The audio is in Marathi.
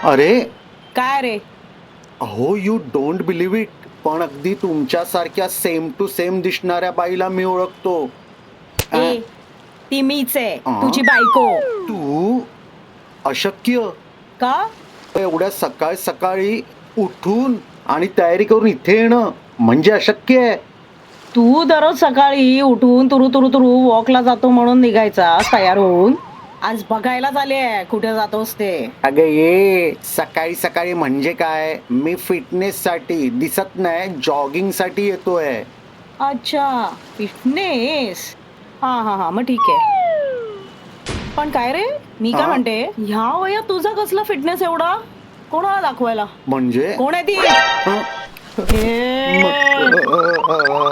अरे काय रे? अहो यू डोंट बिलीव्ह इट, पण अगदी तुमच्यासारख्या सेम टू सेम दिसणाऱ्या बाईला मी ओळखतो. ए, ती मीच आहे, अं? तुझी बायको. तू? अशक्य. का? एवढ्या सकाळ सकाळी उठून आणि तयारी करून इथे येणं म्हणजे अशक्य आहे. तू दररोज सकाळी उठून तुरु तुरु तुरु वॉकला जातो म्हणून निघायचा तयार होऊन. आज बघायला झाले कुठे जातोस ते. अगं ये सकाळी सकाळी म्हणजे काय, मी फिटनेस साठी दिसत नाही, जॉगिंग साठी येतोय. अच्छा, फिटनेस. हा हा हा, मग ठीक आहे. पण काय रे, मी काय हा? म्हणते, ह्या वयात तुझा कसला फिटनेस एवढा? कोणाला दाखवायला? म्हणजे कोण आहे ती? हं? म- ए, अ- अ-